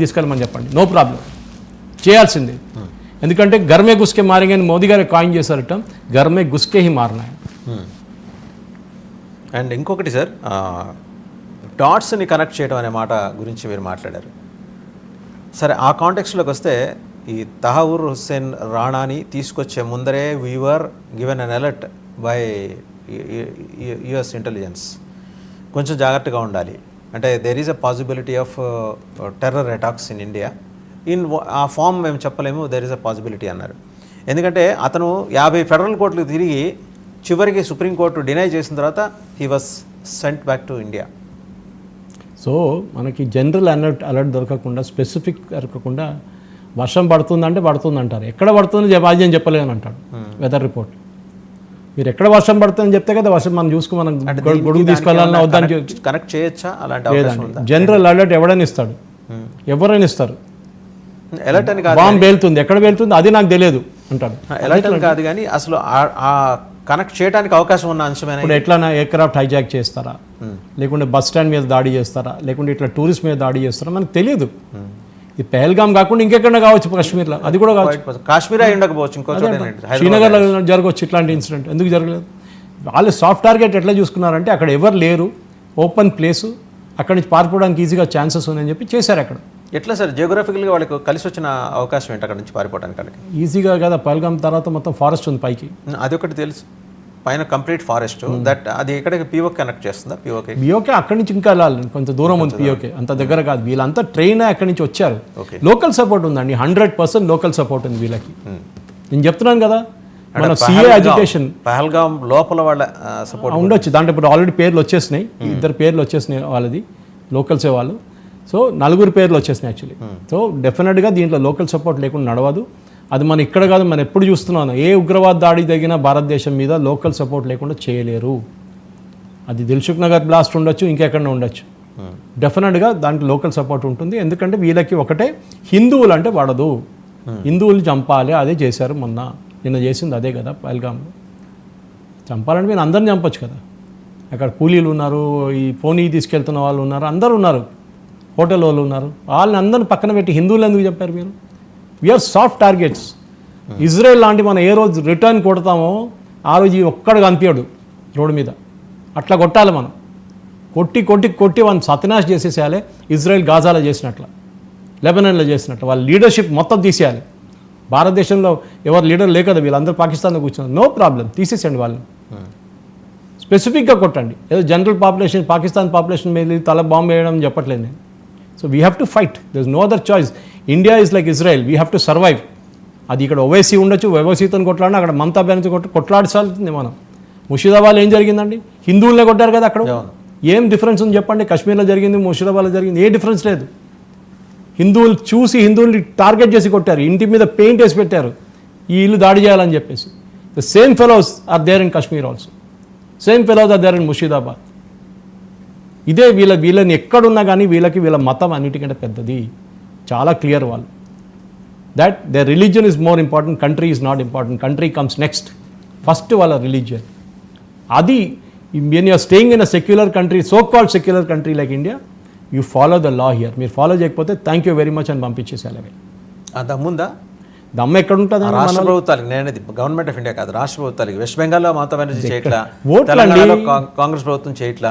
తీసుకెళ్ళమని చెప్పండి, no problem, చేయాల్సిందే. ఎందుకంటే గర్మే గుస్కే మారేంగే అని మోదీ గారు కాయిన్ చేశారట, గర్మే గుస్కే హీ మారనా. అండ్ ఇంకొకటి సార్, డాట్స్ని కనెక్ట్ చేయడం అనే మాట గురించి మీరు మాట్లాడారు. సరే, ఆ కాంటెక్స్లోకి వస్తే ఈ తహవూర్ హుస్సేన్ రాణాని తీసుకొచ్చే ముందరే we are given an alert by US intelligence, కొంచెం జాగ్రత్తగా ఉండాలి. అంటే there is a possibility of terror attacks in India. ఆ ఫామ్ మేము చెప్పలేము, దెర్ ఈజ్ అ పాసిబిలిటీ అన్నారు. ఎందుకంటే అతను 50 ఫెడరల్ కోర్టులు తిరిగి చివరికి సుప్రీంకోర్టు డినై చేసిన తర్వాత he was cent back to India. So మనకి జనరల్ అలర్ట్ దొరకకుండా, స్పెసిఫిక్ దొరకకుండా వర్షం పడుతుందంటే పడుతుంది అంటారు, ఎక్కడ పడుతుంది బాధ్యం చెప్పలేని అంటాడు వెదర్ రిపోర్ట్. మీరు ఎక్కడ వర్షం పడుతుందని చెప్తే కదా వర్షం మనం చూసుకుని మనం గొడుగు తీసుకెళ్ళాలని వద్దని కనెక్ట్ చేయొచ్చా? అలాంటి జనరల్ అలర్ట్ ఎవడైనా ఇస్తాడు, ఎవరైనా ఇస్తారు. అలర్ట్ అని కాదు, బాంబు పేలుతుంది, ఎక్కడ పేలుతుంది అది నాకు తెలియదు అంటాడు. అలర్ట్ అని కాదు కానీ అసలు ఆ కనెక్ట్ చేయడానికి అవకాశం ఉన్న అంశమే. ఇప్పుడు ఎట్లా ఎయిర్క్రాఫ్ట్ హైజాక్ చేస్తారా, లేకుంటే బస్ స్టాండ్ మీద దాడి చేస్తారా, లేకుంటే ఇట్లా టూరిస్ట్ మీద దాడి చేస్తారా మనకు తెలియదు. ఇది పహల్గామ్ కాకుండా ఇంకెక్కడ కావచ్చు, కాశ్మీర్లో అది కూడా కావచ్చు, కాశ్మీర్ అయి ఉండకపోవచ్చు, ఇంకో శ్రీనగర్లో జరగవచ్చు ఇట్లాంటి ఇన్సిడెంట్. ఎందుకు జరగలేదు? వాళ్ళు సాఫ్ట్ టార్గెట్ ఎట్లా చూసుకున్నారంటే అక్కడ ఎవరు లేరు, ఓపెన్ ప్లేసు, అక్కడి నుంచి పారిపోవడానికి ఈజీగా ఛాన్సెస్ ఉన్నాయని చెప్పి చేశారు. అక్కడ ఎట్లా సార్ జియోగ్రఫికల్గా వాళ్ళకి కలిసి వచ్చిన అవకాశం ఏంటి అక్కడ నుంచి పారిపోవడానికి? ఈజీగా కదా, పహల్గామ్ తర్వాత మొత్తం ఫారెస్ట్ ఉంది పైకి, అదొకటి తెలుసు, పైన కంప్లీట్ ఫారెస్ట్. దట్ అది ఎక్కడికి పిఓకే కనెక్ట్ చేస్తుందా? పిఓకే అక్కడి నుంచి ఇంకా వెళ్ళాలి, కొంత దూరం ఉంది. పిఓకే అంత దగ్గర కాదు, వీళ్ళంతా ట్రైన్ అక్కడి నుంచి వచ్చారు. లోకల్ సపోర్ట్ ఉందండి, 100% లోకల్ సపోర్ట్ ఉంది వీళ్ళకి. నేను చెప్తున్నాను కదా, మన సిఏ ఎడ్యుకేషన్ పహల్గామ్ లోపల వాళ్ళ సపోర్ట్ ఉండొచ్చు. దాంట్లో ఇప్పుడు ఆల్రెడీ పేర్లు వచ్చేసినాయి, 2 పేర్లు వచ్చేసినాయి వాళ్ళది, లోకల్సే వాళ్ళు. సో 4 పేర్లు వచ్చేసినాయి యాక్చువల్లీ. సో డెఫినెట్గా దీంట్లో లోకల్ సపోర్ట్ లేకుండా నడవదు. అది మనం ఇక్కడ కాదు, మనం ఎప్పుడు చూస్తున్నాను, ఏ ఉగ్రవాద దాడి తగిన భారతదేశం మీద లోకల్ సపోర్ట్ లేకుండా చేయలేరు. అది దిల్సుఖ్ నగర్ బ్లాస్ట్ ఉండొచ్చు, ఇంకెక్కడ ఉండొచ్చు, డెఫినెట్గా దాంట్లో లోకల్ సపోర్ట్ ఉంటుంది. ఎందుకంటే వీళ్ళకి ఒకటే, హిందువులు అంటే పడదు, హిందువులు చంపాలి, అదే చేశారు నిన్న చేసింది అదే కదా. పహల్గామ్లో చంపాలంటే మీరు అందరిని చంపొచ్చు కదా. అక్కడ కూలీలు ఉన్నారు, ఈ పోనీ తీసుకెళ్తున్న వాళ్ళు ఉన్నారు, అందరూ ఉన్నారు, హోటల్ వాళ్ళు ఉన్నారు, వాళ్ళని అందరిని పక్కన పెట్టి హిందువులు ఎందుకు చెప్పారు మీరు? We are soft targets. ఇజ్రాయెల్ లాంటి మనం ఏ రోజు రిటర్న్ కొడతామో ఆ రోజు ఒక్కడు కనిపించాడు రోడ్డు మీద, అట్లా కొట్టాలి మనం, కొట్టి కొట్టి కొట్టి వాళ్ళని సత్యనాశ చేసేసేయాలి. ఇజ్రాయెల్ గాజాలో చేసినట్ల, లెబనాన్లో చేసినట్టు వాళ్ళ లీడర్షిప్ మొత్తం తీసేయాలి. భారతదేశంలో ఎవరు లీడర్ లేక కదా, వీళ్ళందరూ పాకిస్తాన్లో కూర్చున్నారు, నో ప్రాబ్లం, తీసేసేయండి వాళ్ళని, స్పెసిఫిక్గా కొట్టండి. ఏదో జనరల్ పాపులేషన్, పాకిస్తాన్ పాపులేషన్ మీద తల బాంబు వేయడం చెప్పట్లేదు నేను. So we have to fight, there is no other choice. India is like Israel, we have to survive. అది ఇక్కడ ఓవైసీ ఉండొచ్చు, ఓవైసీతో కొట్లాడినా అక్కడ మమతా బెనర్జీ కొట్లాడాల్సింది మనం. ముషీదాబాద్లో ఏం జరిగిందండి? హిందువులనే కొట్టారు కదా అక్కడ. ఏం డిఫరెన్స్ ఉంది చెప్పండి? కాశ్మీర్లో జరిగింది, ముషీదాబాద్లో జరిగింది, ఏ డిఫరెన్స్ లేదు. హిందువులు చూసి హిందువుల్ని టార్గెట్ చేసి కొట్టారు, ఇంటి మీద పెయింట్ వేసి పెట్టారు, ఈ ఇల్లు దాడి చేయాలని చెప్పేసి. The same fellows are there in Kashmir also, same fellows are there in Murshidabad. ఇదే వీళ్ళని ఎక్కడున్నా కానీ వీళ్ళ మతం అన్నిటికంటే పెద్దది, చాలా క్లియర్ వాళ్ళు. That their religion is more important, country is not important, country comes next. First వాళ్ళ రిలీజియన్ అది. when you are staying in a secular country, so called secular country like India, you follow the law here. మీరు follow చేయకపోతే thank you very much అని పంపించేసేయాలి. దమ్ముందా? దమ్మ ఎక్కడ ఉంటుంది? రాష్ట్ర ప్రభుత్వాలకి, నేనేది గవర్నమెంట్ ఆఫ్ ఇండియా కాదు, రాష్ట్ర ప్రభుత్వాలకి. వెస్ట్ బెంగాల్లో మమతా బెనర్జీ చేయట్లా, కాంగ్రెస్ ప్రభుత్వం చేయట్లా,